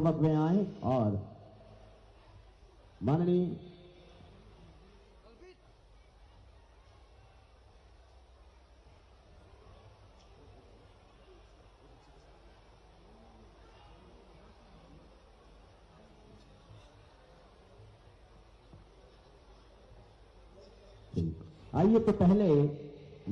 में आए और माननीय आइए तो पहले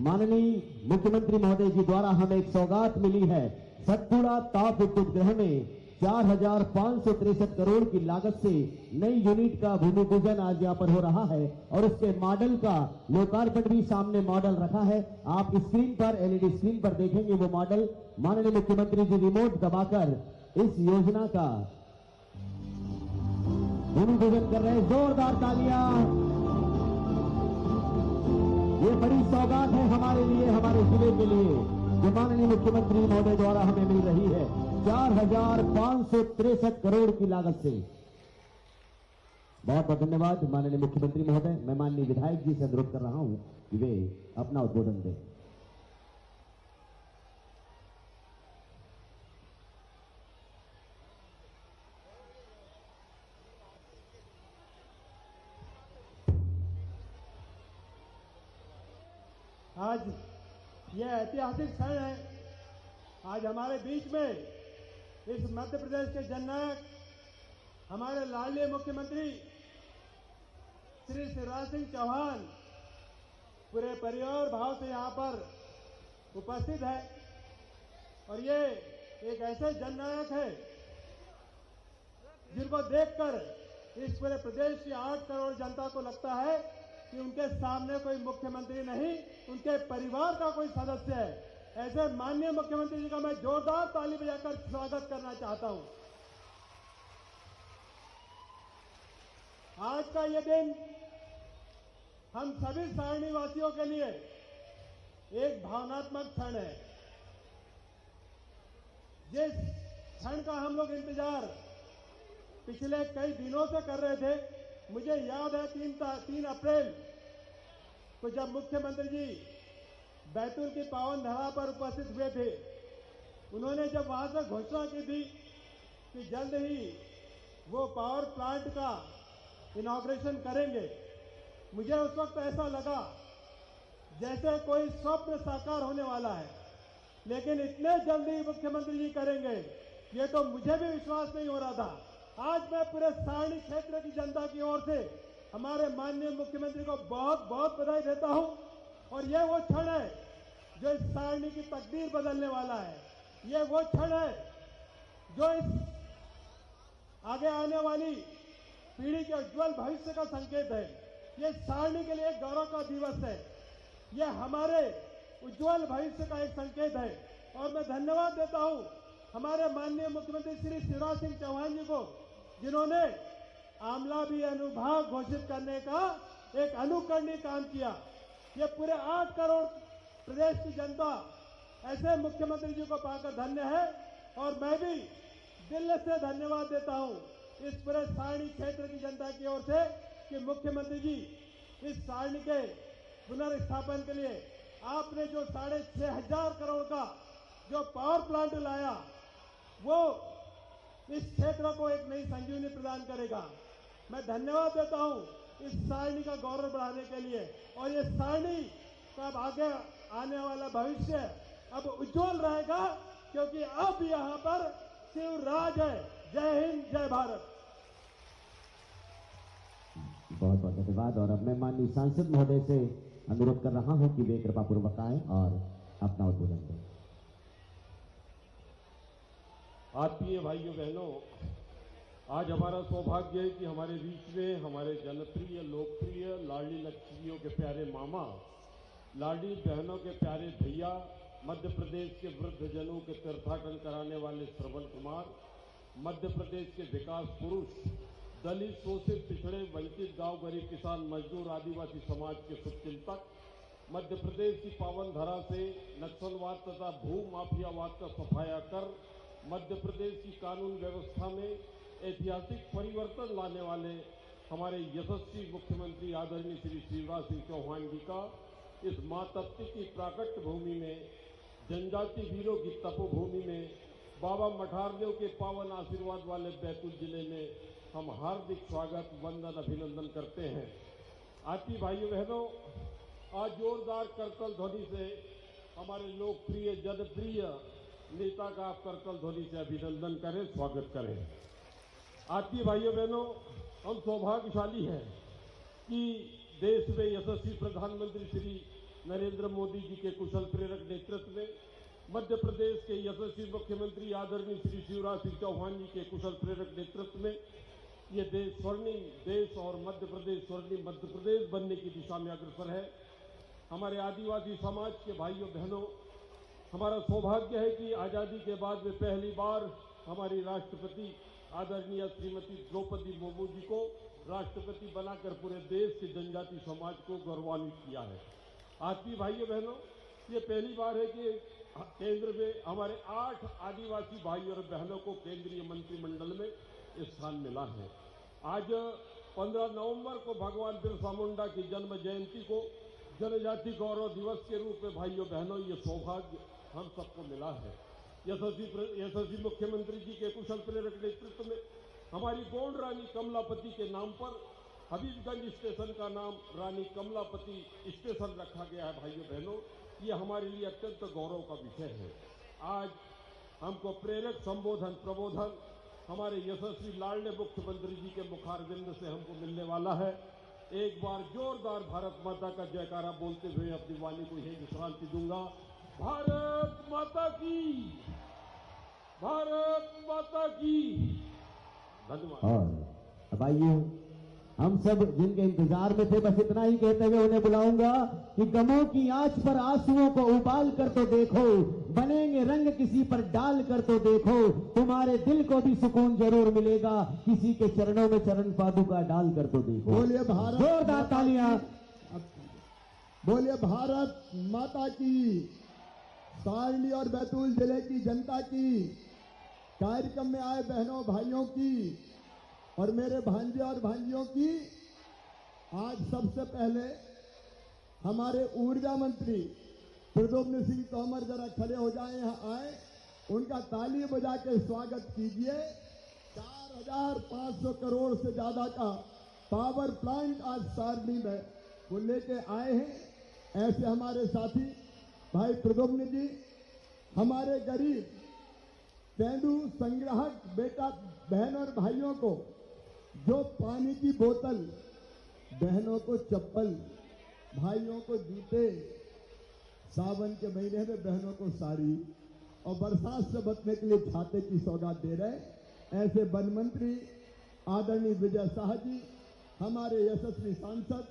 माननीय मुख्यमंत्री महोदय जी द्वारा हमें एक सौगात मिली है। सतपुड़ा ताप विद्युत गृह में 4,563 करोड़ की लागत से नई यूनिट का भूमि पूजन आज यहां पर हो रहा है और उसके मॉडल का लोकार्पण भी सामने मॉडल रखा है। आप स्क्रीन पर एलईडी स्क्रीन पर देखेंगे वो मॉडल। माननीय मुख्यमंत्री जी रिमोट दबाकर इस योजना का भूमि पूजन कर रहे हैं। जोरदार तालियां। ये बड़ी सौगात है हमारे लिए, हमारे जिले के लिए, जो माननीय मुख्यमंत्री महोदय द्वारा हमें मिल रही है 4,563 करोड़ की लागत से। बहुत बहुत धन्यवाद माननीय मुख्यमंत्री महोदय। मैं माननीय विधायक जी से अनुरोध कर रहा हूं कि वे अपना उद्बोधन दें। आज यह ऐतिहासिक क्षण है। आज हमारे बीच में इस मध्य प्रदेश के जननायक हमारे लाडले मुख्यमंत्री श्री शिवराज सिंह चौहान पूरे परिवार भाव से यहां पर उपस्थित है और ये एक ऐसे जननायक है जिनको देखकर इस पूरे प्रदेश की 8 करोड़ जनता को लगता है कि उनके सामने कोई मुख्यमंत्री नहीं, उनके परिवार का कोई सदस्य है। ऐसे माननीय मुख्यमंत्री जी का मैं जोरदार ताली बजाकर स्वागत करना चाहता हूं। आज का यह दिन हम सभी सारणी वासियों के लिए एक भावनात्मक क्षण है। जिस क्षण का हम लोग इंतजार पिछले कई दिनों से कर रहे थे, मुझे याद है 3 अप्रैल को जब मुख्यमंत्री जी बैतूल की पावन धरा पर उपस्थित हुए थे, उन्होंने जब वहां से घोषणा की थी कि जल्द ही वो पावर प्लांट का इनॉग्रेशन करेंगे, मुझे उस वक्त ऐसा लगा जैसे कोई स्वप्न साकार होने वाला है। लेकिन इतने जल्दी मुख्यमंत्री जी करेंगे ये तो मुझे भी विश्वास नहीं हो रहा था। आज मैं पूरे सारणी क्षेत्र की जनता की ओर से हमारे माननीय मुख्यमंत्री को बहुत बहुत बधाई देता हूं और यह वो क्षण है जो इस सारणी की तकदीर बदलने वाला है। यह वो क्षण है जो इस आगे आने वाली पीढ़ी के उज्जवल भविष्य का संकेत है। यह सारणी के लिए एक गौरव का दिवस है। यह हमारे उज्जवल भविष्य का एक संकेत है और मैं धन्यवाद देता हूं हमारे माननीय मुख्यमंत्री श्री शिवराज सिंह चौहान जी को, जिन्होंने आमला भी अनुभाग घोषित करने का एक अनुकरणीय काम किया। ये पूरे 8 करोड़ प्रदेश की जनता ऐसे मुख्यमंत्री जी को पाकर धन्य है और मैं भी दिल से धन्यवाद देता हूं इस पूरे सारणी क्षेत्र की जनता की ओर से कि मुख्यमंत्री जी इस सारणी के पुनर्स्थापन के लिए आपने जो 6,500 करोड़ का जो पावर प्लांट लाया वो इस क्षेत्र को एक नई संजीवनी प्रदान करेगा। मैं धन्यवाद देता हूं इस सारणी का गौरव बढ़ाने के लिए और ये सारणी का आगे आने वाला भविष्य अब उज्जवल रहेगा क्योंकि अब यहां पर शिवराज है। जय हिंद, जय भारत। बहुत बहुत धन्यवाद और अब मैं माननीय सांसद महोदय से अनुरोध कर रहा हूं कि वे कृपा पूर्वक आएं और अपना उद्बोधन दें। आत्मीय भाइयों बहनों, आज हमारा सौभाग्य है कि हमारे बीच में हमारे जनप्रिय लोकप्रिय लाडली लक्ष्मियों के प्यारे मामा, लाडली बहनों के प्यारे भैया, मध्य प्रदेश के वृद्धजनों के तीर्थाटन कराने वाले श्रवण कुमार, मध्य प्रदेश के विकास पुरुष, दलित शोषित पिछड़े वंचित गांव गरीब किसान मजदूर आदिवासी समाज के शुभचिंतक, मध्य प्रदेश की पावन धरा से नक्सलवाद तथा भू माफियावाद का सफाया कर मध्य प्रदेश की कानून व्यवस्था में ऐतिहासिक परिवर्तन लाने वाले हमारे यशस्वी मुख्यमंत्री आदरणीय श्री शिवराज सिंह चौहान जी का इस माँ तप्ती की प्राकट्य भूमि में, जनजाति वीरों की तपोभूमि में बाबा मठारदेव के पावन आशीर्वाद वाले बैतूल जिले में हम हार्दिक स्वागत, वंदन, अभिनंदन करते हैं। आती भाइयों बहनों, आज जोरदार करतल ध्वनि से हमारे लोकप्रिय जनप्रिय नेता का आप करतल ध्वनि से अभिनंदन करें, स्वागत करें। आती भाइयों बहनों, हम सौभाग्यशाली हैं कि देश में यशस्वी प्रधानमंत्री श्री नरेंद्र मोदी जी के कुशल प्रेरक नेतृत्व में, मध्य प्रदेश के यशस्वी मुख्यमंत्री आदरणीय श्री शिवराज सिंह चौहान जी के कुशल प्रेरक नेतृत्व में ये देश स्वर्णिम देश और मध्य प्रदेश स्वर्णिम मध्य प्रदेश बनने की दिशा में अग्रसर है। हमारे आदिवासी समाज के भाइयों बहनों, हमारा सौभाग्य है कि आज़ादी के बाद में पहली बार हमारी राष्ट्रपति आदरणीय श्रीमती द्रौपदी मुर्मू जी को राष्ट्रपति बनाकर पूरे देश के जनजाति समाज को गौरवान्वित किया है। आती भाइयों बहनों, ये पहली बार है कि केंद्र में हमारे 8 आदिवासी भाई और बहनों को केंद्रीय मंत्रिमंडल में स्थान मिला है। आज 15 नवंबर को भगवान बिरसा मुंडा की जन्म जयंती को जनजाति गौरव दिवस के रूप में भाइयों बहनों ये सौभाग्य हम सबको मिला है। यशस्वी मुख्यमंत्री जी के कुशल प्रेरक नेतृत्व में हमारी गोंड रानी कमलापति के नाम पर हबीबगंज स्टेशन का नाम रानी कमलापति स्टेशन रखा गया है। भाइयों बहनों, ये हमारे लिए अत्यंत गौरव का विषय है। आज हमको प्रेरक संबोधन प्रबोधन हमारे यशस्वी लाडले मुख्यमंत्री जी के मुखारविंद से हमको मिलने वाला है। एक बार जोरदार भारत माता का जयकारा बोलते हुए अपनी वाणी को यही विश्रांति दूंगा। भारत माता की, भारत माता की। धन्यवाद। और अब आइए हम सब जिनके इंतजार में थे, बस इतना ही कहते हुए उन्हें बुलाऊंगा कि गमों की आंच पर आंसुओं को उबाल कर तो देखो, बनेंगे रंग किसी पर डाल कर तो देखो, तुम्हारे दिल को भी सुकून जरूर मिलेगा, किसी के चरणों में चरण पादुका डाल कर तो देखो। बोलिए भारत, जोरदार तालियां। बोलिए भारत माता की। सारणी और बैतूल जिले की जनता की, कार्यक्रम में आए बहनों भाइयों की और मेरे भांजे और भांजियों की, आज सबसे पहले हमारे ऊर्जा मंत्री प्रद्युम्न सिंह तोमर जरा खड़े हो जाए, यहाँ आए, उनका ताली बजा के स्वागत कीजिए। 4500 करोड़ से ज्यादा का पावर प्लांट आज सारणी में वो लेके आए हैं। ऐसे हमारे साथी भाई प्रद्युम्न जी, हमारे गरीब तेंदु संग्राहक बेटा बहन और भाइयों को जो पानी की बोतल, बहनों को चप्पल, भाइयों को जूते, सावन के महीने में बहनों को साड़ी और बरसात से बचने के लिए छाते की सौगात दे रहे ऐसे वन मंत्री आदरणीय विजय शाह जी, हमारे यशस्वी सांसद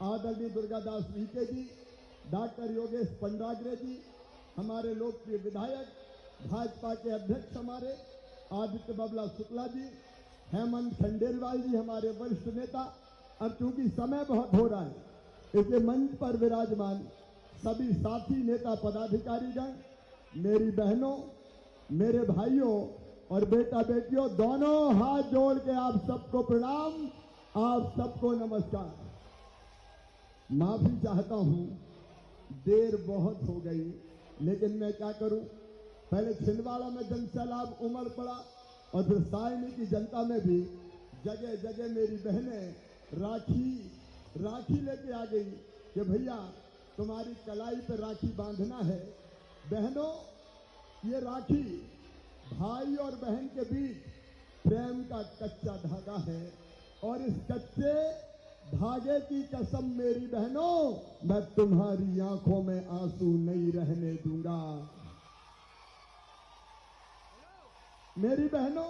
आदरणीय दुर्गादास वीके जी, डॉक्टर योगेश पंडाग्रे जी, हमारे लोकप्रिय विधायक भाजपा के अध्यक्ष हमारे आदित्य बाबला शुक्ला जी, हेमंत खंडेलवाल जी, हमारे वरिष्ठ नेता। अब चूंकि समय बहुत हो रहा है इसलिए मंच पर विराजमान सभी साथी नेता पदाधिकारीगण, मेरी बहनों, मेरे भाइयों और बेटा बेटियों, दोनों हाथ जोड़ के आप सबको प्रणाम, आप सबको नमस्कार। माफी चाहता हूं, देर बहुत हो गई, लेकिन मैं क्या करूं, पहले छिंदवाड़ा में जनसैलाब उमड़ पड़ा और फिर सारणी की जनता में भी जगह जगह मेरी बहनें राखी लेके आ गई कि भैया तुम्हारी कलाई पे राखी बांधना है। बहनों, ये राखी भाई और बहन के बीच प्रेम का कच्चा धागा है और इस कच्चे धागे की कसम मेरी बहनों, मैं तुम्हारी आंखों में आंसू नहीं रहने दूंगा। मेरी बहनों,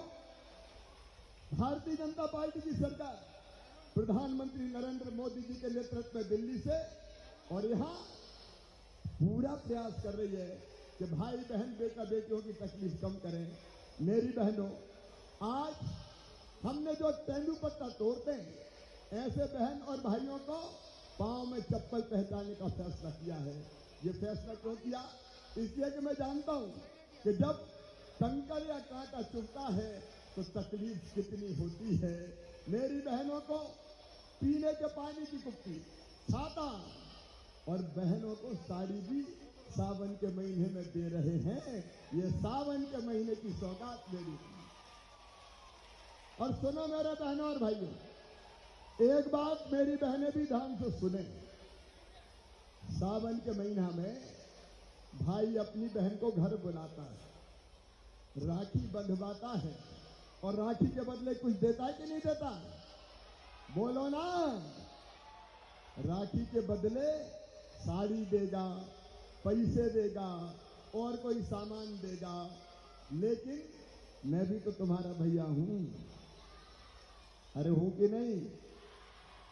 भारतीय जनता पार्टी की सरकार प्रधानमंत्री नरेंद्र मोदी जी के नेतृत्व में दिल्ली से और यहां पूरा प्रयास कर रही है कि भाई बहन बेटा बेटियों की तकलीफ कम करें। मेरी बहनों, आज हमने जो तेंदुपत्ता तोड़ते हैं ऐसे बहन और भाइयों को पांव में चप्पल पहचाने का फैसला किया है। ये फैसला क्यों किया? इसलिए कि मैं जानता हूं कि जब कंकर या कांटा चुभता है तो तकलीफ कितनी होती है। मेरी बहनों को पीने के पानी की कुप्पी, छाता और बहनों को साड़ी भी सावन के महीने में दे रहे हैं। ये सावन के महीने की सौगात मेरी। और सुनो मेरे बहनों और भाइयों, एक बात मेरी बहनें भी ध्यान से सुने। सावन के महीना में भाई अपनी बहन को घर बुलाता है, राखी बंधवाता है, और राखी के बदले कुछ देता है कि नहीं देता? बोलो ना। राखी के बदले साड़ी देगा, पैसे देगा और कोई सामान देगा। लेकिन मैं भी तो तुम्हारा भैया हूं। अरे हूं कि नहीं?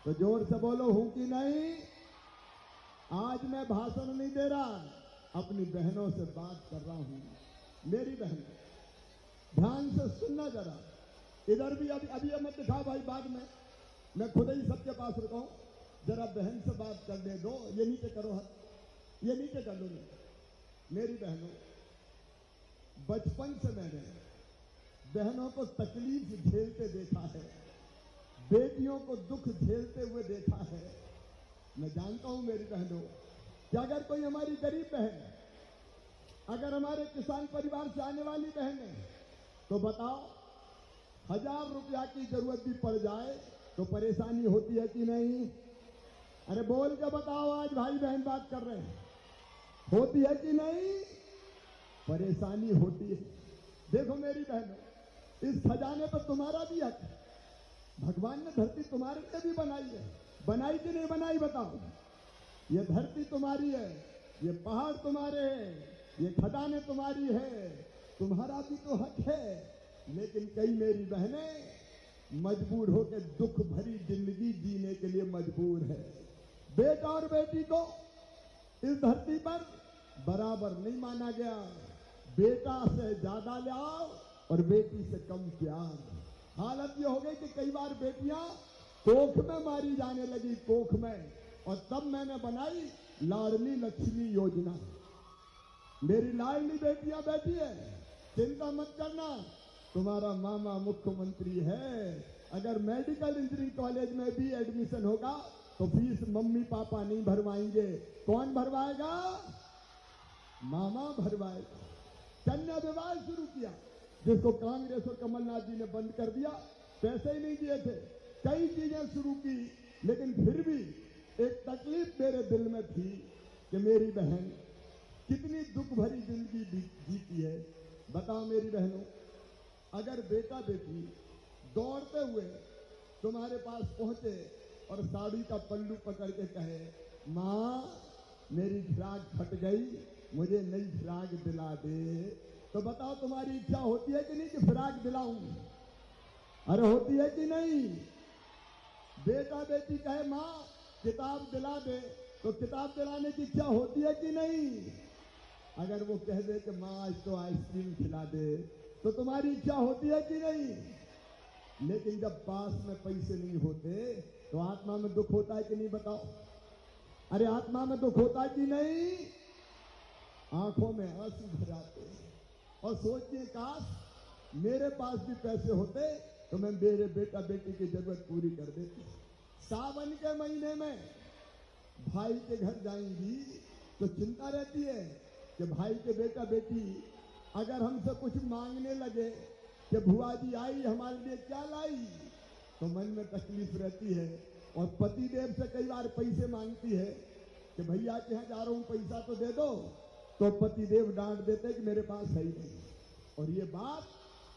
तो जोर से बोलो, हूं कि नहीं? आज मैं भाषण नहीं दे रहा, अपनी बहनों से बात कर रहा हूं। मेरी बहन ध्यान से सुनना जरा। इधर भी अभी मत दिखाओ भाई, बाद में मैं खुद ही सबके पास रुका हूं। जरा बहन से बात करने दो। ये नीचे करो हाथ, ये नीचे कर लो। मेरी बहनों, बचपन से मैंने बहनों को तकलीफ झेलते देखा है, बेटियों को दुख झेलते हुए देखा है। मैं जानता हूं मेरी बहनों कि अगर कोई हमारी गरीब बहन, अगर हमारे किसान परिवार से आने वाली बहन है, तो बताओ 1000 रुपया की जरूरत भी पड़ जाए तो परेशानी होती है कि नहीं? अरे बोल के बताओ, आज भाई बहन बात कर रहे हैं, होती है कि नहीं? परेशानी होती है। देखो मेरी बहनों, इस खजाने पर तुम्हारा भी हक है। भगवान ने धरती तुम्हारे लिए भी बनाई है, बनाई कि नहीं बनाई बताओ? ये धरती तुम्हारी है, ये पहाड़ तुम्हारे हैं, ये खदानें तुम्हारी है, तुम्हारा भी तो हक है। लेकिन कई मेरी बहनें मजबूर होकर दुख भरी जिंदगी जीने के लिए मजबूर है। बेटा और बेटी को इस धरती पर बराबर नहीं माना गया। बेटा से ज्यादा लाओ और बेटी से कम प्यार। हालत ये हो गई कि कई बार बेटियां कोख में मारी जाने लगी, कोख में। और तब मैंने बनाई लाडली लक्ष्मी योजना। मेरी लाडली बेटियां बैठी है, चिंता मत करना, तुम्हारा मामा मुख्यमंत्री है। अगर मेडिकल इंजीनियरिंग कॉलेज में भी एडमिशन होगा तो फीस मम्मी पापा नहीं भरवाएंगे। कौन भरवाएगा? मामा भरवाएगा। कन्या विवाह शुरू किया, जिसको कांग्रेस और कमलनाथ जी ने बंद कर दिया, पैसे ही नहीं दिए थे। कई चीजें शुरू की, लेकिन फिर भी एक तकलीफ मेरे दिल में थी कि मेरी बहन कितनी दुख भरी जिंदगी जीती है। बताओ मेरी बहनों, अगर बेटा बेटी दौड़ते हुए तुम्हारे पास पहुंचे और साड़ी का पल्लू पकड़ के कहे, माँ मेरी फ्राक फट गई, मुझे नई फ्राक दिला दे, तो बताओ तुम्हारी इच्छा होती है कि नहीं कि फ्राक दिलाऊं? अरे होती है कि नहीं? बेटा बेटी कहे माँ किताब दिला दे, तो किताब दिलाने की इच्छा होती है कि नहीं? अगर वो कह दे कि माँ आज तो आइसक्रीम खिला दे, तो तुम्हारी इच्छा होती है कि नहीं? लेकिन जब पास में पैसे नहीं होते तो आत्मा में दुख होता है कि नहीं बताओ? अरे आत्मा में दुख होता है कि नहीं? आंखों में आंसू भर आते हैं और सोचते हैं काश मेरे पास भी पैसे होते तो मैं मेरे बेटा बेटी की जरूरत पूरी कर देती। सावन के महीने में भाई के घर जाएंगी तो चिंता रहती है कि भाई के बेटा बेटी अगर हमसे कुछ मांगने लगे कि भुआ जी आई हमारे लिए क्या लाई, तो मन में तकलीफ रहती है। और पति देव से कई बार पैसे मांगती है कि भैया के यहाँ जा रहा हूं, पैसा तो दे दो, तो पति देव डांट देते कि मेरे पास है ही नहीं। और ये बात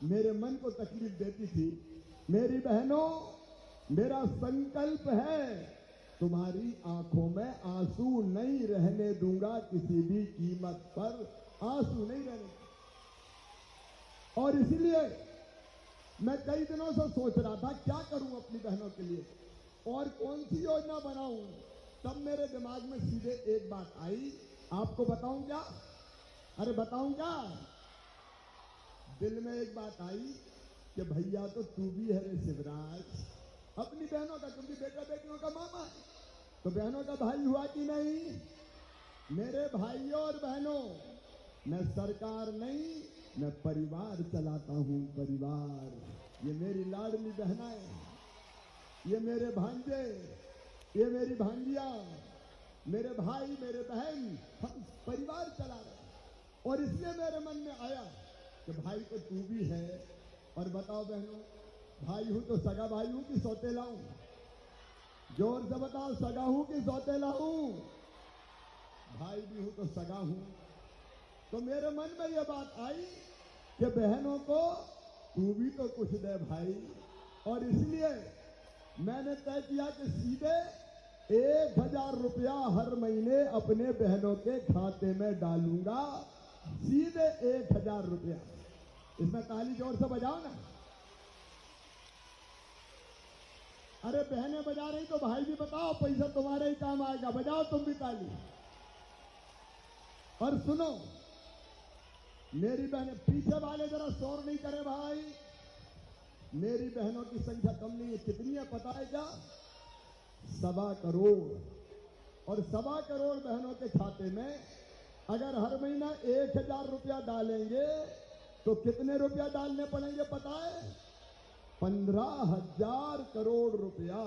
मेरे मन को तकलीफ देती थी। मेरी बहनों, मेरा संकल्प है तुम्हारी आंखों में आंसू नहीं रहने दूंगा, किसी भी कीमत पर आंसू नहीं रहने। और इसीलिए मैं कई दिनों से सोच रहा था क्या करूं अपनी बहनों के लिए और कौन सी योजना बनाऊं। तब मेरे दिमाग में सीधे एक बात आई, आपको बताऊं क्या? अरे बताऊं क्या? दिल में एक बात आई कि भैया तो तू भी है रे शिवराज, अपनी बहनों का, क्योंकि बेटा बेटियों का मामा है, तो बहनों का भाई हुआ कि नहीं? मेरे भाइयों और बहनों, मैं सरकार नहीं, मैं परिवार चलाता हूं। परिवार, ये मेरी लाडली बहनाएं, ये मेरे भांजे, ये मेरी भांजिया, मेरे भाई मेरे बहन हम परिवार चला रहे और इसलिए मेरे मन में आया कि भाई तो तू भी है। और बताओ बहनों, भाई हूं तो सगा भाई हूं कि सौतेला हूं? जोर से बताओ, सगा हूं कि सौतेला हूं? भाई भी हूं तो सगा हूं। तो मेरे मन में यह बात आई कि बहनों को तू भी तो कुछ दे भाई। और इसलिए मैंने तय किया कि सीधे 1000 रुपया हर महीने अपने बहनों के खाते में डालूंगा। सीधे 1000 रुपया। इसमें ताली जोर से बजाओ ना। अरे बहनें बजा रही तो भाई भी बताओ, पैसा तुम्हारे ही काम आएगा। बजाओ तुम भी ताली। और सुनो मेरी बहनें, पीछे वाले जरा शोर नहीं करे भाई। मेरी बहनों की संख्या कम नहीं है। कितनी है पता है क्या? 1.25 करोड़। और 1.25 करोड़ बहनों के खाते में अगर हर महीना 1000 रुपया डालेंगे तो कितने रुपया डालने पड़ेंगे पता है? 15,000 करोड़ रुपया।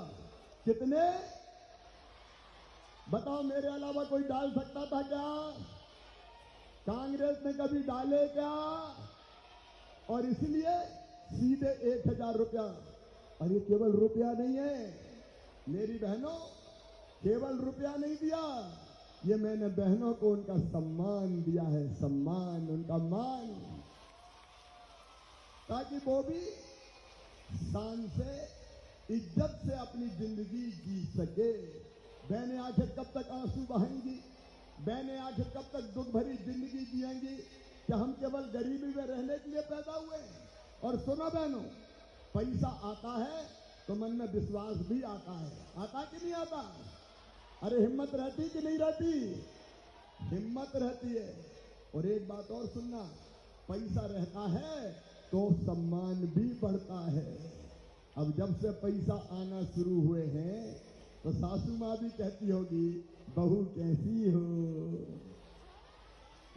कितने बताओ? मेरे अलावा कोई डाल सकता था क्या? कांग्रेस ने कभी डाले क्या? और इसलिए सीधे 1000 रुपया। और ये केवल रुपया नहीं है मेरी बहनों, केवल रुपया नहीं दिया, ये मैंने बहनों को उनका सम्मान दिया है। सम्मान, उनका मान, ताकि वो भी शान से, इज्जत से अपनी जिंदगी जी सके। बहनें आखिर कब तक आंसू बहाएंगी? बहनें आखिर कब तक दुख भरी जिंदगी जिएंगी? क्या हम केवल गरीबी में रहने के लिए पैदा हुए? और सुनो बहनों, पैसा आता है तो मन में विश्वास भी आता है। आता कि नहीं आता? अरे हिम्मत रहती कि नहीं रहती? हिम्मत रहती है। और एक बात और सुनना, पैसा रहता है तो सम्मान भी बढ़ता है। अब जब से पैसा आना शुरू हुए हैं तो सासू माँ भी कहती होगी, बहू कैसी हो?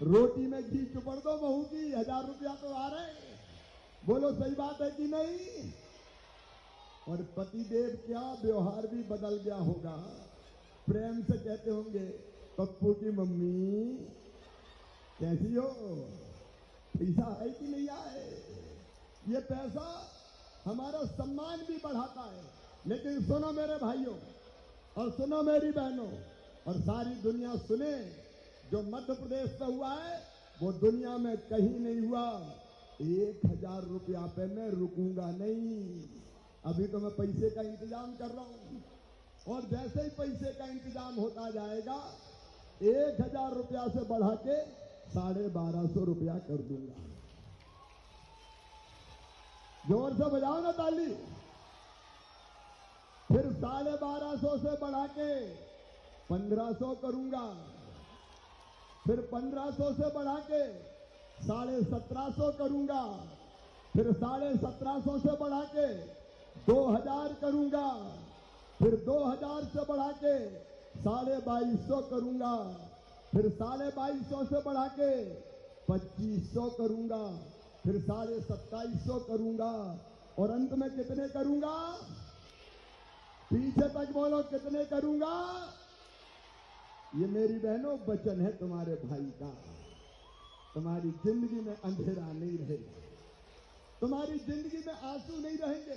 रोटी में घी चुपड़ दो बहू की, 1000 रुपया तो आ रहे। बोलो सही बात है कि नहीं? और पतिदेव क्या व्यवहार भी बदल गया होगा। प्रेम से कहते होंगे, पप्पू की मम्मी कैसी हो? पैसा है कि नहीं आए? ये पैसा हमारा सम्मान भी बढ़ाता है। लेकिन सुनो मेरे भाइयों और सुनो मेरी बहनों और सारी दुनिया सुने, जो मध्य प्रदेश में हुआ है वो दुनिया में कहीं नहीं हुआ। 1000 रुपया पे मैं रुकूंगा नहीं। अभी तो मैं पैसे का इंतजाम कर रहा हूं और जैसे ही पैसे का इंतजाम होता जाएगा 1000 रुपया से बढ़ा के 1250 रुपया कर दूंगा। जोर से बजाओ ना ताली। फिर 1250 से बढ़ा के 1500 करूंगा। फिर 1500 से बढ़ा के 1750 करूंगा। फिर 1750 से बढ़ा के 2000 करूंगा। फिर 2000 से बढ़ा के 2250 करूंगा। फिर 2250 से बढ़ा के 2500 करूंगा। फिर 2750 करूंगा। और अंत में कितने करूंगा? पीछे तक बोलो, कितने करूंगा? ये मेरी बहनों वचन है तुम्हारे भाई का। तुम्हारी जिंदगी में अंधेरा नहीं रहेगा। तुम्हारी जिंदगी में आंसू नहीं रहेंगे।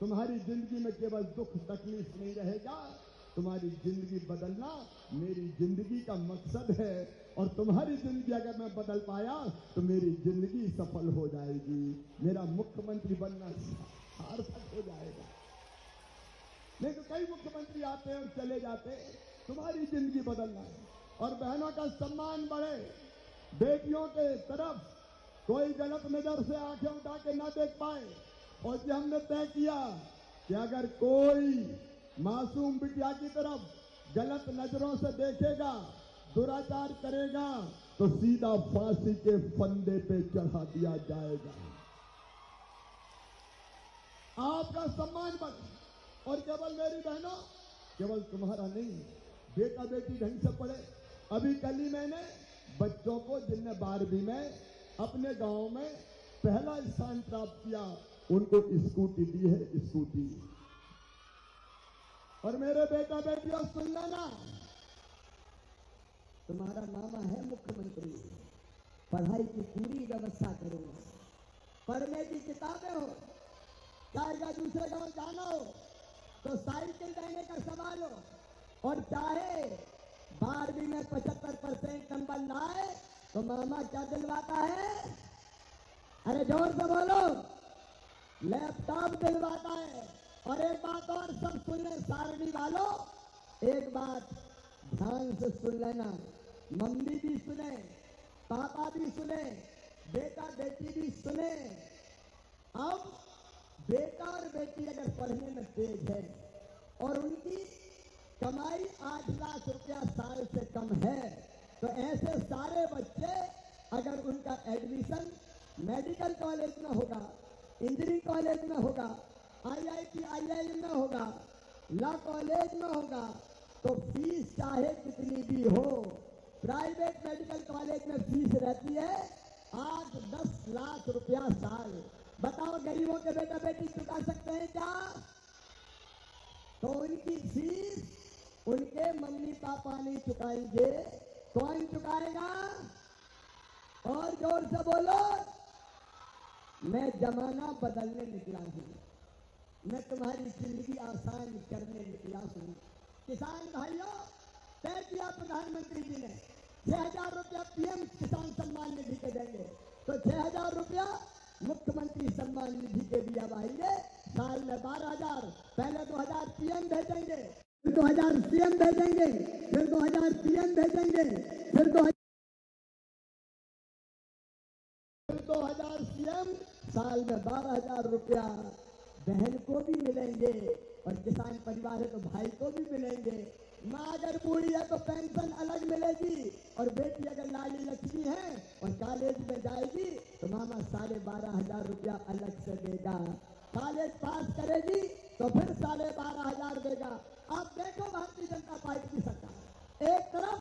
तुम्हारी जिंदगी में केवल दुख तकलीफ नहीं रहेगा। तुम्हारी जिंदगी बदलना मेरी जिंदगी का मकसद है। और तुम्हारी जिंदगी अगर मैं बदल पाया तो मेरी जिंदगी सफल हो जाएगी। मेरा मुख्यमंत्री बनना सार्थक हो जाएगा। नहीं तो कई मुख्यमंत्री आते हैं और चले जाते हैं। तुम्हारी जिंदगी बदलना है और बहनों का सम्मान बढ़े। बेटियों के तरफ कोई गलत नजर से आंखें उठा के ना देख पाए। और ये हमने तय किया कि अगर कोई मासूम बिटिया की तरफ गलत नजरों से देखेगा, दुराचार करेगा, तो सीधा फांसी के फंदे पे चढ़ा दिया जाएगा। आपका सम्मान बढ़े। और केवल मेरी बहनों, केवल तुम्हारा नहीं, बेटा बेटी ढंग से पढ़े। अभी कल ही मैंने बच्चों को जिनने 12वीं में अपने गांव में पहला स्थान प्राप्त किया, उनको स्कूटी दी है, स्कूटी। और मेरे बेटा बेटियों सुन लेना, तुम्हारा मामा है मुख्यमंत्री, पढ़ाई की पूरी व्यवस्था करूंगा, पढ़ने की किताबें हो, चाहे दूसरे गांव जाना हो तो साइकिल देने का सवाल हो, और चाहे 12वीं में 75% नंबर लाए तो मामा क्या दिलवाता है? अरे जोर से बोलो, लैपटॉप दिलवाता है। और एक बात और सब सुन ले सारणी वालों, एक बात ध्यान से सुन लेना, मम्मी भी सुने, पापा भी सुने, बेटा बेटी भी सुने। अब बेटा और बेटी अगर पढ़ने में तेज है और उनकी कमाई 8 लाख रुपया साल से कम है, तो ऐसे सारे बच्चे अगर उनका एडमिशन मेडिकल कॉलेज में होगा, इंजीनियरिंग कॉलेज में होगा, IIT IIM में होगा, लॉ कॉलेज में होगा, तो फीस चाहे कितनी भी हो, प्राइवेट मेडिकल कॉलेज में फीस रहती है 8-10 लाख रुपया साल। बताओ गरीबों के बेटा बेटी चुका सकते हैं क्या? तो उनकी फीस उनके मम्मी पापा नहीं चुकाएंगे, कौन चुकाएगा? और जोर से बोलो, मैं जमाना बदलने निकला हूं, मैं तुम्हारी जिंदगी आसान करने निकला हूं। किसान भाइयों, तय किया प्रधानमंत्री जी ने 6,000 रुपया PM किसान सम्मान निधि के देंगे, तो 6,000 रुपया मुख्यमंत्री सम्मान निधि के भी अब आएंगे। साल में 12,000, पहले 2,000 PM भेजेंगे, फिर 2,000 CM भेजेंगे, फिर 2,000 PM भेजेंगे, फिर 2,000 CM, साल में 12,000 रुपया बहन को भी मिलेंगे, और किसान परिवार है तो भाई को भी मिलेंगे। माँ अगर बूढ़ी है तो पेंशन अलग मिलेगी, और बेटी अगर लाली लक्ष्मी है और कॉलेज में जाएगी तो मामा 12,500 रुपया अलग से देगा। कॉलेज पास करेगी तो फिर 12,500 देगा। आप देखो भारतीय जनता पार्टी की सरकार, एक तरफ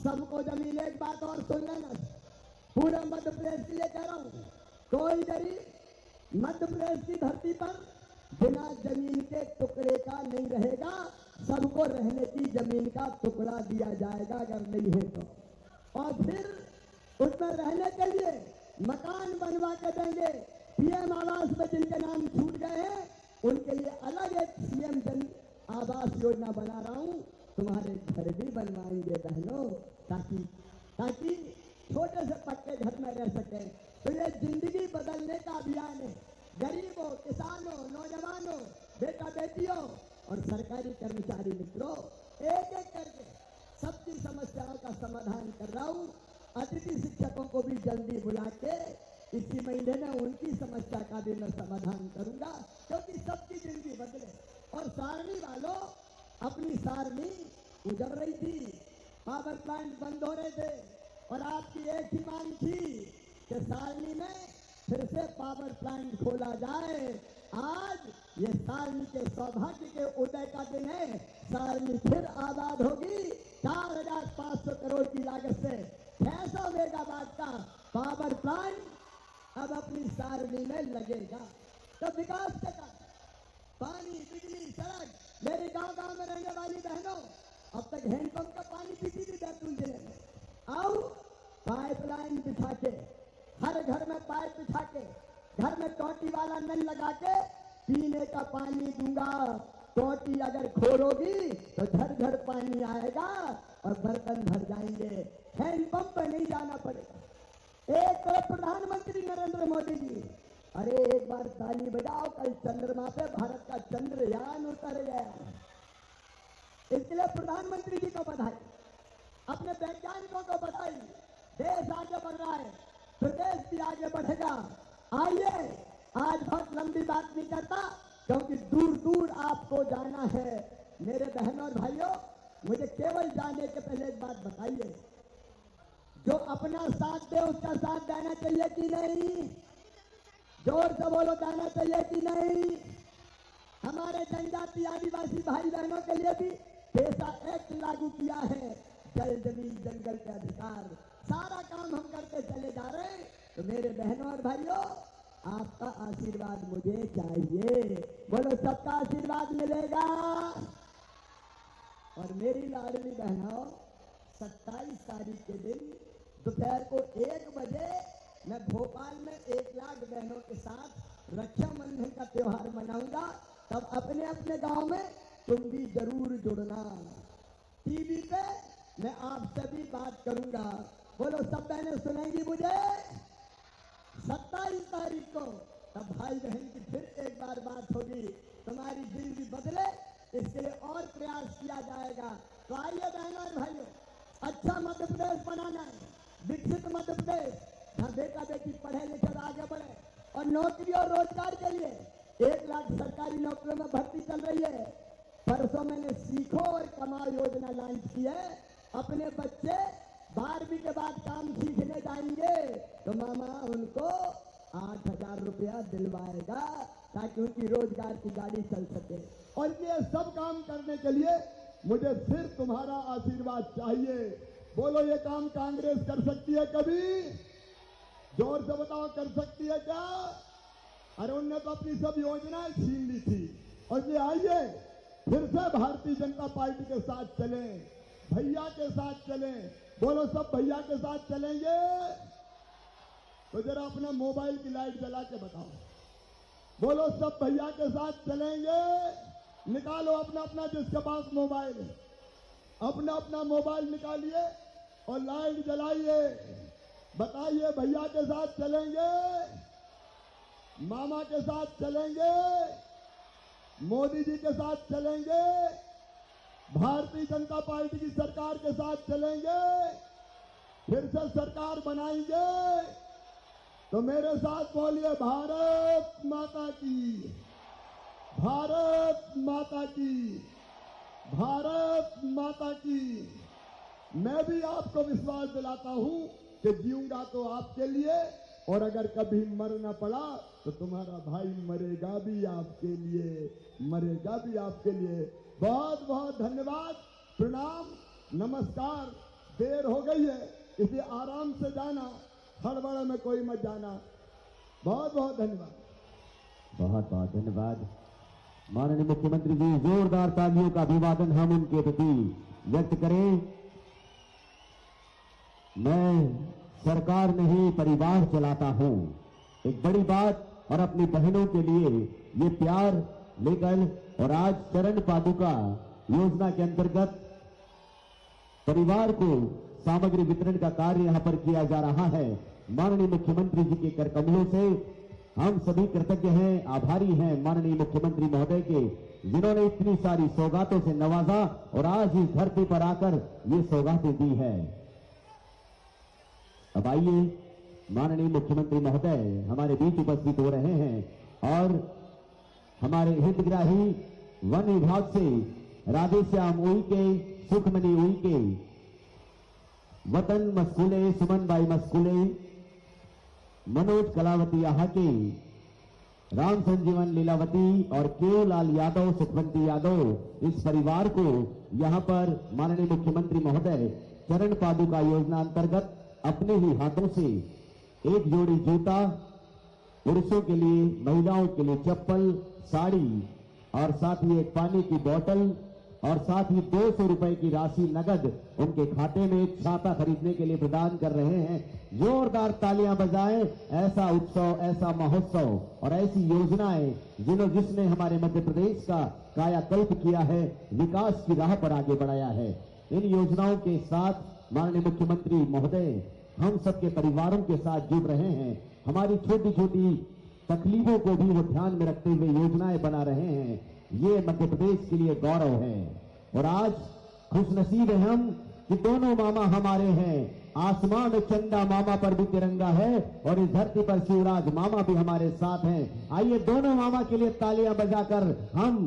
सबको जमीन, एक बात और सुन लेना, पूरे मध्य प्रदेश के लिए कह रहा हूं, कोई गरीब मध्य प्रदेश की धरती पर बिना जमीन के टुकड़े का नहीं रहेगा, सबको रहने की जमीन का टुकड़ा दिया जाएगा अगर नहीं है तो, और फिर उसमें रहने के लिए मकान बनवा के देंगे। PM आवास में जिनके नाम छूट गए हैं उनके लिए अलग एक CM जन आवास योजना बना रहा हूं, तुम्हारे घर भी बनवाएंगे बहनों, ताकि छोटे से पक्के घर में रह सके। तो ये जिंदगी बदलने का अभियान है। गरीबों, किसानों, नौजवानों, बेटा बेटियों और सरकारी कर्मचारी मित्रों, एक एक करके सबकी समस्याओं का समाधान कर रहा हूं। अतिथि शिक्षकों को भी जल्दी बुला के इसी महीने में उनकी समस्या का भी मैं समाधान करूंगा, क्योंकि सबकी जिंदगी बदले। और सारणी वालों, अपनी सारणी उजड़ रही थी, पावर प्लांट बंद हो रहे थे, और आपकी एक ही मांग थी कि सारणी में फिर से पावर प्लांट खोला जाए। आज ये सारणी के सौभाग्य के उदय का दिन है। सारणी फिर आबाद होगी। 4,500 करोड़ की लागत से 600 मेगावाट का पावर प्लांट अब अपनी सारणी में लगेगा। तो विकास के काम, पानी, बिजली, सड़क, मेरे गांव में रहने वाली बहनों, अब तक हैंडपंप का पानी पीती थी बैतूल जिले में, आओ पाइपलाइन बिछा के, हर घर में पाइप बिछा के, घर में टोटी वाला नल लगा के पीने का पानी दूंगा। टोटी अगर खोलोगी तो झर झर पानी आएगा और बर्तन भर जाएंगे, हैंडपंप पे नहीं जाना पड़ेगा। एक तरफ प्रधानमंत्री नरेंद्र मोदी जी, अरे एक बार ताली बजाओ, कल चंद्रमा पे भारत का चंद्रयान उतर गया। इसके लिए प्रधानमंत्री जी को बधाई, अपने वैज्ञानिकों को बधाई। देश आगे बढ़ रहा है, प्रदेश भी आगे बढ़ेगा। आइए, आज बहुत लंबी बात नहीं करता, क्योंकि दूर दूर आपको जाना है। मेरे बहनों और भाइयों, मुझे केवल जाने के पहले एक बात बताइए, जो अपना साथ दे उसका साथ देना चाहिए कि नहीं? जोर से बोलो, देना चाहिए कि नहीं? हमारे जनजाति आदिवासी भाई बहनों के लिए भी पेशा एक्ट लागू किया है, जल जमीन जंगल के अधिकार, सारा काम हम करते चले जा रहे हैं। तो मेरे बहनों और भाइयों, आपका आशीर्वाद मुझे चाहिए। बोलो, सबका आशीर्वाद मिलेगा। और मेरी लाडली बहनों, 27 तारीख के दिन दोपहर को 1 बजे मैं भोपाल में 1 लाख बहनों के साथ रक्षाबंधन का त्योहार मनाऊंगा। तब अपने अपने गांव में तुम भी जरूर जुड़ना। टीवी पे मैं आपसे भी बात करूंगा। बोलो सब बहनें सुनेंगी मुझे। 27 तारीख को तब भाई बहन की फिर एक बार बात होगी। तुम्हारी जिंदगी बदले इसके लिए और प्रयास किया जाएगा। तो आइए बहनों और भाइयों, अच्छा मध्य प्रदेश बनाना है, विकसित मध्य प्रदेश, जहाँ बेटा बेटी पढ़े लिखे आगे बढ़े और नौकरी और रोजगार के लिए 1 लाख सरकारी नौकरियों में भर्ती चल रही है। परसों मैंने सीखो और कमाओ योजना लॉन्च की है। अपने बच्चे 12वीं के बाद काम सीखने जाएंगे तो मामा उनको 8,000 रुपया दिलवाएगा ताकि उनकी रोजगार की गाड़ी चल सके। और ये सब काम करने के लिए मुझे सिर्फ तुम्हारा आशीर्वाद चाहिए। बोलो, ये काम कांग्रेस कर सकती है कभी? जोर से बताओ, कर सकती है क्या? अरे उनने तो अपनी सब योजनाएं छीन ली थी। और ये आइए फिर से भारतीय जनता पार्टी के साथ चलें, भैया के साथ चलें। बोलो, सब भैया के साथ चलेंगे? तो जरा अपना मोबाइल की लाइट जला के बताओ। बोलो, सब भैया के साथ चलेंगे? निकालो अपना अपना, जिसके पास मोबाइल है अपना अपना मोबाइल निकालिए और लाइट जलाइए। बताइए, भैया के साथ चलेंगे? मामा के साथ चलेंगे? मोदी जी के साथ चलेंगे? भारतीय जनता पार्टी की सरकार के साथ चलेंगे? फिर से सरकार बनाएंगे? तो मेरे साथ बोलिए, भारत माता की, भारत माता की, भारत माता की। मैं भी आपको विश्वास दिलाता हूं कि जीऊंगा तो आपके लिए, और अगर कभी मरना पड़ा तो तुम्हारा भाई मरेगा भी आपके लिए, मरेगा भी आपके लिए। बहुत बहुत धन्यवाद, प्रणाम, नमस्कार। देर हो गई है, इसे आराम से जाना, हड़बड़ में कोई मत जाना। बहुत बहुत धन्यवाद। बहुत बहुत धन्यवाद माननीय मुख्यमंत्री जी। जोरदार तालियों का अभिवादन हम उनके प्रति व्यक्त करें। मैं सरकार नहीं, परिवार चलाता हूं, एक बड़ी बात, और अपनी बहनों के लिए ये प्यार लेकर, और आज चरण पादुका योजना के अंतर्गत परिवार को सामग्री वितरण का कार्य यहां पर किया जा रहा है। माननीय मुख्यमंत्री जी के कर कमलों से हम सभी कृतज्ञ हैं, आभारी हैं माननीय मुख्यमंत्री महोदय के, जिन्होंने इतनी सारी सौगातों से नवाजा और आज इस धरती पर आकर ये सौगातें दी है। अब आइए, माननीय मुख्यमंत्री महोदय हमारे बीच उपस्थित हो रहे हैं और हमारे हितग्राही वन विभाग से राधेश्याम उइके, सुखमणि उइके, वतन मस्कुले, सुमन बाई मस्कुले, मनोज कलावती आहाके, राम संजीवन लीलावती और केवलाल यादव, सुखवंती यादव, इस परिवार को यहां पर माननीय मुख्यमंत्री महोदय चरण पादुका योजना अंतर्गत अपने ही हाथों से एक जोड़ी जूता, पुरुषों के लिए, महिलाओं के लिए चप्पल, साड़ी और साथ ही एक पानी की बोतल और साथ ही 200 रुपए की राशि नगद उनके खाते में एक छाता खरीदने के लिए प्रदान कर रहे हैं। जोरदार तालियां बजाएं। ऐसा उत्सव, ऐसा महोत्सव और ऐसी योजनाएं जिसने हमारे मध्य प्रदेश का कायाकल्प किया है, विकास की राह पर आगे बढ़ाया है। इन योजनाओं के साथ माननीय मुख्यमंत्री महोदय हम सबके परिवारों के साथ जुड़ रहे हैं। हमारी छोटी छोटी तकलीफों को भी वो ध्यान में रखते हुए योजनाएं बना रहे हैं। ये मध्य प्रदेश के लिए गौरव है और आज खुशनसीब है हम कि दोनों मामा हमारे हैं। आसमान में चंदा मामा पर भी तिरंगा है और इस धरती पर शिवराज मामा भी हमारे साथ हैं। आइए दोनों मामा के लिए तालियां बजाकर हम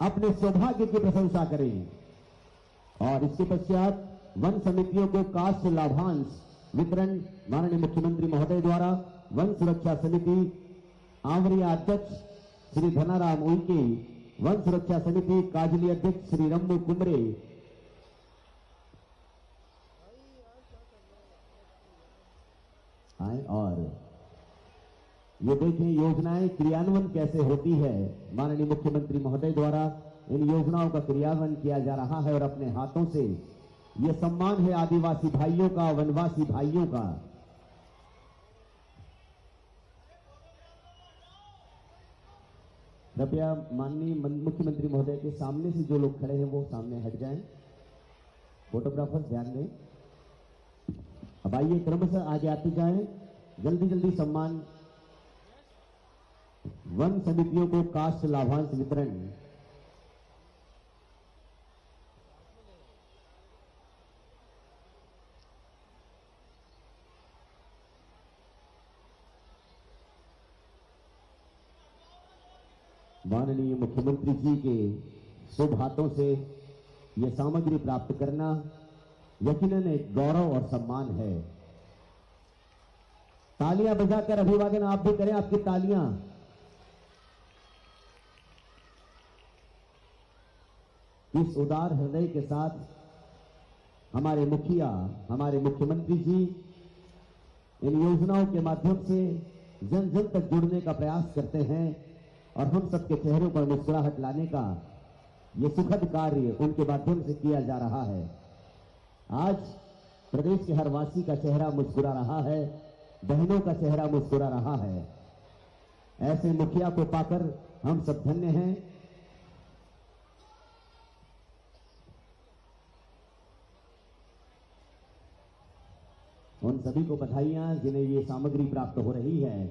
अपने सौभाग्य की प्रशंसा करें। और इसके पश्चात वन समितियों को काष्ठ लाभांश वितरण माननीय मुख्यमंत्री महोदय द्वारा वन सुरक्षा समिति आवरिया अध्यक्ष श्री धनाराम उइके, वन सुरक्षा समिति काजली अध्यक्ष श्री रम्मू कुमरे, आए और ये देखें योजनाएं क्रियान्वयन कैसे होती है। माननीय मुख्यमंत्री महोदय द्वारा इन योजनाओं का क्रियान्वयन किया जा रहा है और अपने हाथों से ये सम्मान है आदिवासी भाइयों का, वनवासी भाइयों का। कृपया माननीय मुख्यमंत्री महोदय के सामने से जो लोग खड़े हैं वो सामने हट जाएं। फोटोग्राफर्स ध्यान दें। अब आइए क्रमशः आगे आते जाएं। जल्दी जल्दी सम्मान। वन समितियों को काष्ठ लाभांश वितरण। माननीय मुख्यमंत्री जी के शुभ हाथों से यह सामग्री प्राप्त करना यकीनन एक गौरव और सम्मान है। तालियां बजाकर अभिवादन आप भी करें, आपकी तालियां। इस उदार हृदय के साथ हमारे मुखिया, हमारे मुख्यमंत्री जी इन योजनाओं के माध्यम से जन जन तक जुड़ने का प्रयास करते हैं और हम सबके चेहरों पर मुस्कुराहट लाने का ये सुखद कार्य उनके माध्यम से किया जा रहा है। आज प्रदेश के हर वासी का चेहरा मुस्कुरा रहा है, बहनों का चेहरा मुस्कुरा रहा है। ऐसे मुखिया को पाकर हम सब धन्य हैं। उन सभी को बधाइयां जिन्हें ये सामग्री प्राप्त हो रही है।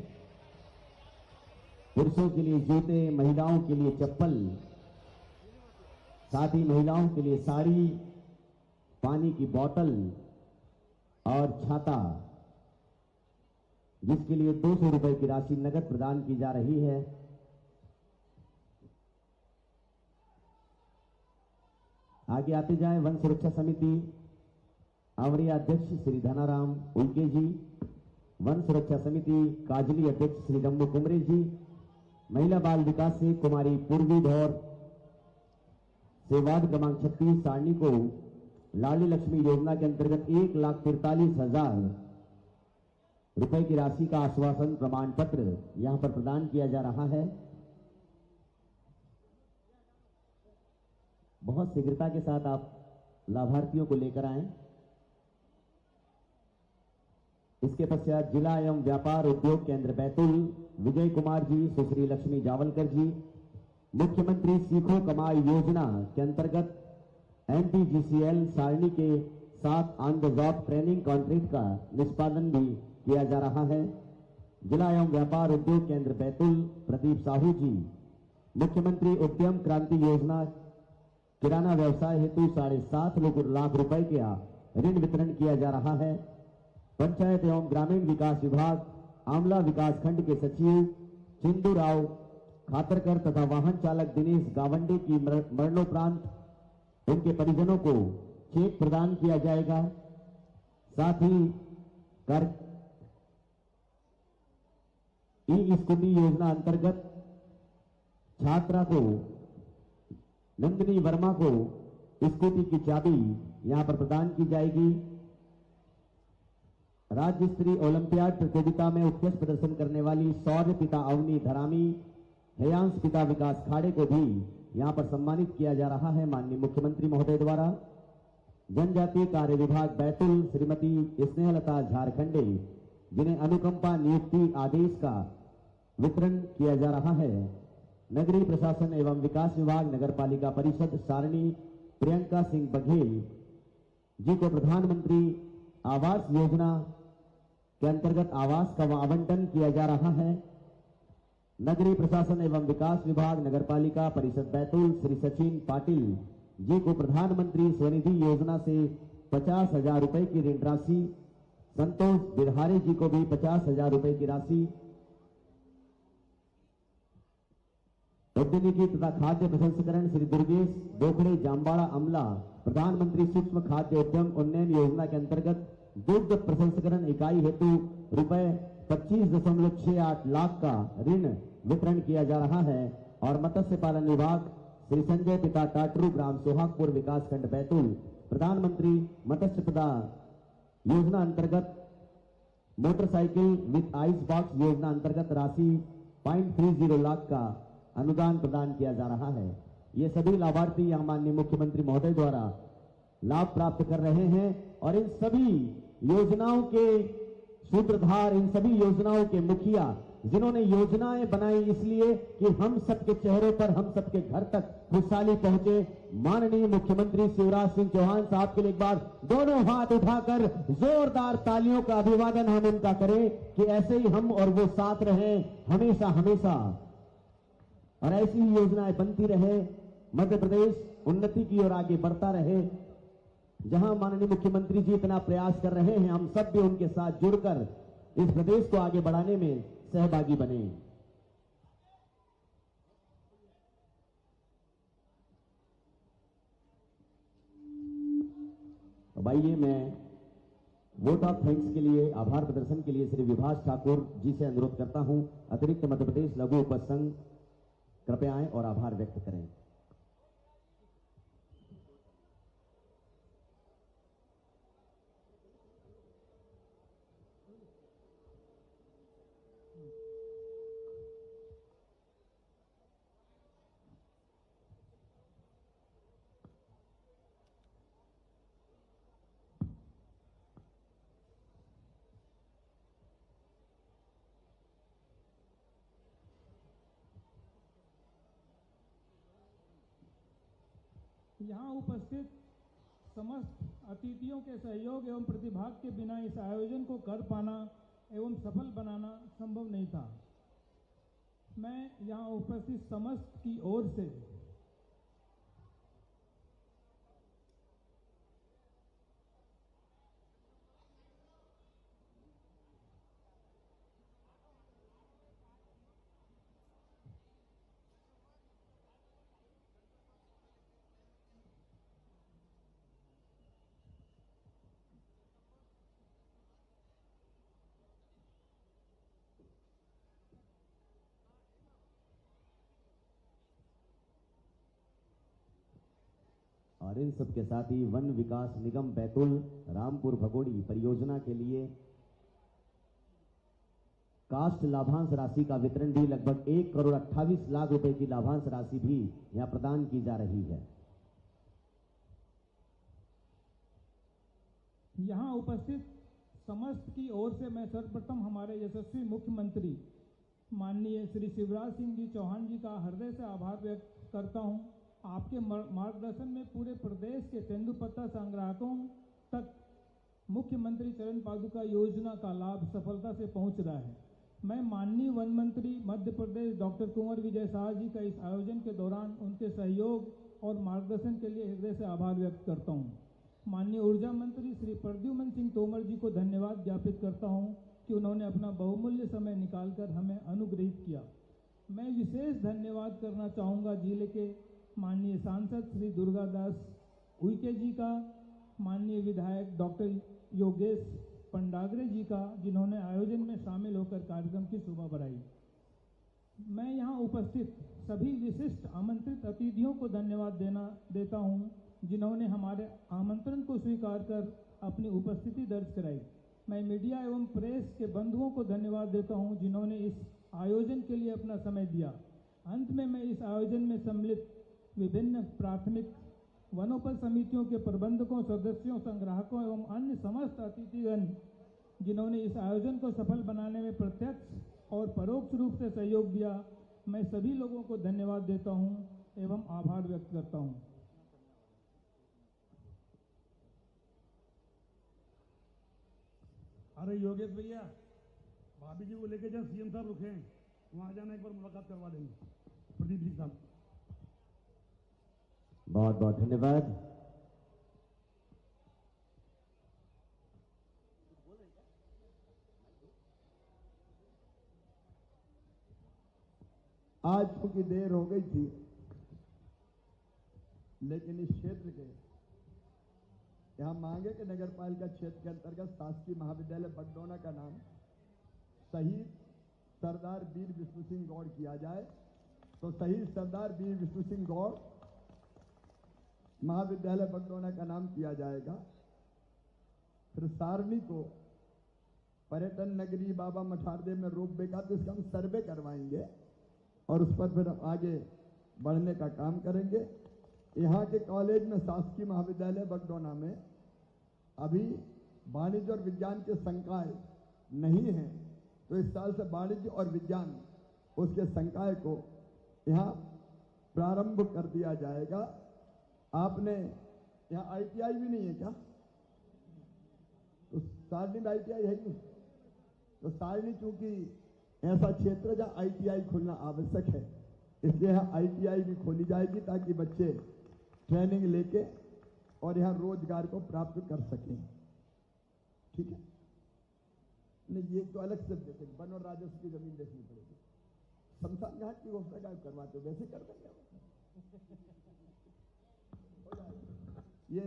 पुरुषों के लिए जूते, महिलाओं के लिए चप्पल, साथ ही महिलाओं के लिए साड़ी, पानी की बोतल और छाता, जिसके लिए 200 रुपए की राशि नगद प्रदान की जा रही है। आगे आते जाएं। वन सुरक्षा समिति आवड़िया अध्यक्ष श्री धनाराम उल्के जी, वन सुरक्षा समिति काजली अध्यक्ष श्री रम्मू कुमरे जी, महिला बाल विकास से कुमारी पूर्वी धौर से वार्ड क्रमांक 36 सारणी को लाडली लक्ष्मी योजना के अंतर्गत 1,43,000 रुपए की राशि का आश्वासन प्रमाण पत्र यहां पर प्रदान किया जा रहा है। बहुत शीघ्रता के साथ आप लाभार्थियों को लेकर आएं। इसके पश्चात जिला एवं व्यापार उद्योग केंद्र बैतूल विजय कुमार जी, सुश्री लक्ष्मी जावलकर जी, मुख्यमंत्री सीखो कमाई योजना के अंतर्गत MPGCL सारणी के साथ on the job training contract का निष्पादन भी किया जा रहा है। जिला एवं व्यापार उद्योग केंद्र बैतूल प्रदीप साहू जी, मुख्यमंत्री उद्यम क्रांति योजना किराना व्यवसाय हेतु 7.5 लाख रुपए का ऋण वितरण किया जा रहा है। पंचायत एवं ग्रामीण विकास विभाग आमला विकास खंड के सचिव चिंदू राव खातरकर तथा वाहन चालक दिनेश गावंडे की मरणोपरांत उनके परिजनों को चेक प्रदान किया जाएगा। साथ ही ई-स्कूटी योजना अंतर्गत छात्रा को नंदिनी वर्मा को स्कूटी की चाबी यहां पर प्रदान की जाएगी। राज्य स्तरीय ओलंपियाड प्रतियोगिता में उत्कृष्ट प्रदर्शन करने वाली शौर्य पिता अवनी धरामी, हेयांश पिता विकास खाड़े को भी यहां पर सम्मानित किया जा रहा है माननीय मुख्यमंत्री महोदय द्वारा। जनजातीय कार्य विभाग बैतूल श्रीमती स्नेहलता झारखंडे, जिन्हें अनुकंपा नियुक्ति आदेश का वितरण किया जा रहा है। नगरीय प्रशासन एवं विकास विभाग नगर पालिका परिषद सारणी प्रियंका सिंह बघेल जी को प्रधानमंत्री आवास योजना के अंतर्गत आवास का आवंटन किया जा रहा है। नगरीय प्रशासन एवं विकास विभाग नगर पालिका परिषद बैतूल श्री सचिन पाटिल जी को प्रधानमंत्री स्वनिधि योजना से 50,000 रुपए की ऋण राशि, संतोष बिरहारे जी को भी 50,000 रुपए की राशि, उद्यानिकी तथा खाद्य प्रसंस्करण श्री दुर्गेश बोखड़े जामबाड़ा अमला प्रधानमंत्री सूक्ष्म खाद्य उद्यम उन्नयन योजना के अंतर्गत दुग्ध प्रसंस्करण इकाई हेतु रुपए 25.68 लाख का ऋण वितरण किया जा रहा है। और मत्स्य पालन विभाग श्री संजय पिता टाटरू ग्राम सोहागपुर विकास खंड बैतूल प्रधानमंत्री मत्स्य प्रदा योजना अंतर्गत मोटरसाइकिल विद आइस बॉक्स योजना अंतर्गत राशि 0.30 लाख का अनुदान प्रदान किया जा रहा है। ये सभी लाभार्थी यहां माननीय मुख्यमंत्री महोदय द्वारा लाभ प्राप्त कर रहे हैं। और इन सभी योजनाओं के सूत्रधार, इन सभी योजनाओं के मुखिया, जिन्होंने योजनाएं बनाई इसलिए कि हम सबके चेहरों पर, हम सबके घर तक खुशहाली पहुंचे, माननीय मुख्यमंत्री शिवराज सिंह चौहान साहब के लिए एक बार दोनों हाथ उठाकर जोरदार तालियों का अभिवादन हम उनका करें कि ऐसे ही हम और वो साथ रहें हमेशा हमेशा, और ऐसी ही योजनाएं बनती रहे, मध्य प्रदेश उन्नति की ओर आगे बढ़ता रहे। जहां माननीय मुख्यमंत्री जी इतना प्रयास कर रहे हैं, हम सब भी उनके साथ जुड़कर इस प्रदेश को आगे बढ़ाने में सहभागी बने। अब आइए मैं वोट ऑफ थैंक्स के लिए, आभार प्रदर्शन के लिए श्री विभास ठाकुर जी से अनुरोध करता हूं, अतिरिक्त मध्य प्रदेश लघु उपज संघ कृपया आएं और आभार व्यक्त करें। यहाँ उपस्थित समस्त अतिथियों के सहयोग एवं प्रतिभाग के बिना इस आयोजन को कर पाना एवं सफल बनाना संभव नहीं था। मैं यहाँ उपस्थित समस्त की ओर से और इन सबके साथ ही वन विकास निगम बैतूल रामपुर भगोड़ी परियोजना के लिए कास्ट लाभांश राशि का वितरण भी लगभग 1,28,00,000 रुपए की लाभांश राशि भी यहां प्रदान की जा रही है। यहाँ उपस्थित समस्त की ओर से मैं सर्वप्रथम हमारे यशस्वी मुख्यमंत्री माननीय श्री शिवराज सिंह जी चौहान जी का हृदय से आभार व्यक्त करता हूँ। आपके मार्गदर्शन में पूरे प्रदेश के तेंदुपत्ता संग्राहकों तक मुख्यमंत्री चरण पादुका योजना का लाभ सफलता से पहुंच रहा है। मैं माननीय वन मंत्री मध्य प्रदेश डॉक्टर कुंवर विजय शाह जी का इस आयोजन के दौरान उनके सहयोग और मार्गदर्शन के लिए हृदय से आभार व्यक्त करता हूं। माननीय ऊर्जा मंत्री श्री प्रद्युमन सिंह तोमर जी को धन्यवाद ज्ञापित करता हूं कि उन्होंने अपना बहुमूल्य समय निकालकर हमें अनुग्रहित किया। मैं विशेष धन्यवाद करना चाहूँगा जिले के माननीय सांसद श्री दुर्गादास उइके जी का, माननीय विधायक डॉक्टर योगेश पंडागरे जी का, जिन्होंने आयोजन में शामिल होकर कार्यक्रम की शोभा बढ़ाई। मैं यहाँ उपस्थित सभी विशिष्ट आमंत्रित अतिथियों को धन्यवाद देता हूँ जिन्होंने हमारे आमंत्रण को स्वीकार कर अपनी उपस्थिति दर्ज कराई। मैं मीडिया एवं प्रेस के बंधुओं को धन्यवाद देता हूँ जिन्होंने इस आयोजन के लिए अपना समय दिया। अंत में मैं इस आयोजन में सम्मिलित विभिन्न प्राथमिक वनोपज समितियों के प्रबंधकों, सदस्यों, संग्राहकों एवं अन्य समस्त अतिथिगण जिन्होंने इस आयोजन को सफल बनाने में प्रत्यक्ष और परोक्ष रूप से सहयोग दिया, मैं सभी लोगों को धन्यवाद देता हूं एवं आभार व्यक्त करता हूं। अरे योगेश भैया, भाभी जी को लेके जब सीएम साहब रुके हैं वहां जाना, एक बार मुलाकात करवा देंगे प्रदीप जी साहब। बहुत बहुत धन्यवाद। आज क्योंकि देर हो गई थी, लेकिन इस क्षेत्र के यहाँ मांगे के नगर पालिका क्षेत्र के अंतर्गत शासकीय महाविद्यालय बगडोना का नाम शहीद सरदार वीर विष्णु सिंह गौड़ किया जाए, तो शहीद सरदार वीर विष्णु सिंह गौड़ महाविद्यालय बगडोना का नाम किया जाएगा। फिर सारणी को पर्यटन नगरी बाबा मठारदेव में रोपवे का, तो इसका हम सर्वे करवाएंगे और उस पर फिर आगे बढ़ने का काम करेंगे। यहाँ के कॉलेज में शासकीय महाविद्यालय बगडोना में अभी वाणिज्य और विज्ञान के संकाय नहीं है, तो इस साल से वाणिज्य और विज्ञान उसके संकाय को यहाँ प्रारंभ कर दिया जाएगा। आपने यहाँ आईटीआई भी नहीं है क्या? तो सारणी में आईटीआई है नहीं, तो सारणी चूंकि ऐसा क्षेत्र जहाँ आईटीआई खुलना आवश्यक है, इसलिए यहाँ आईटीआई भी खोली जाएगी ताकि बच्चे ट्रेनिंग लेके और यहाँ रोजगार को प्राप्त कर सकें। ठीक है, नहीं ये तो अलग से देखें, वन और राजस्व की जमीन देखनी पड़ेगी। शमशान घाट की घोषणा करवाते हो वैसे कर देंगे। ये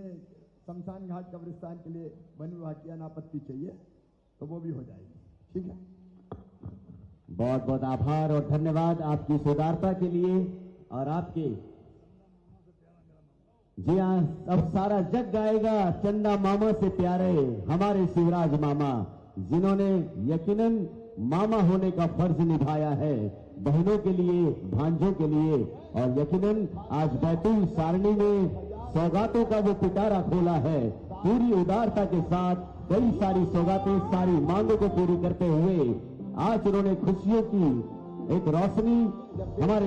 शमशान घाट कब्रिस्तान के लिए वन विभाग की अनापत्ति चाहिए तो वो भी हो जाएगी। ठीक है, बहुत बहुत आभार और धन्यवाद आपकी सुदारता के लिए और आपके। जी हाँ, अब सारा जग गाएगा चंदा मामा से प्यारे हमारे शिवराज मामा, जिन्होंने यकीनन मामा होने का फर्ज निभाया है बहनों के लिए, भांजों के लिए, और यकीनन आज बैतूल सारणी में सौगातों का वो पिटारा खोला है पूरी उदारता के साथ। कई सारी सौगातें सारी मांगों को पूरी करते हुए आज उन्होंने खुशियों की एक रोशनी हमारे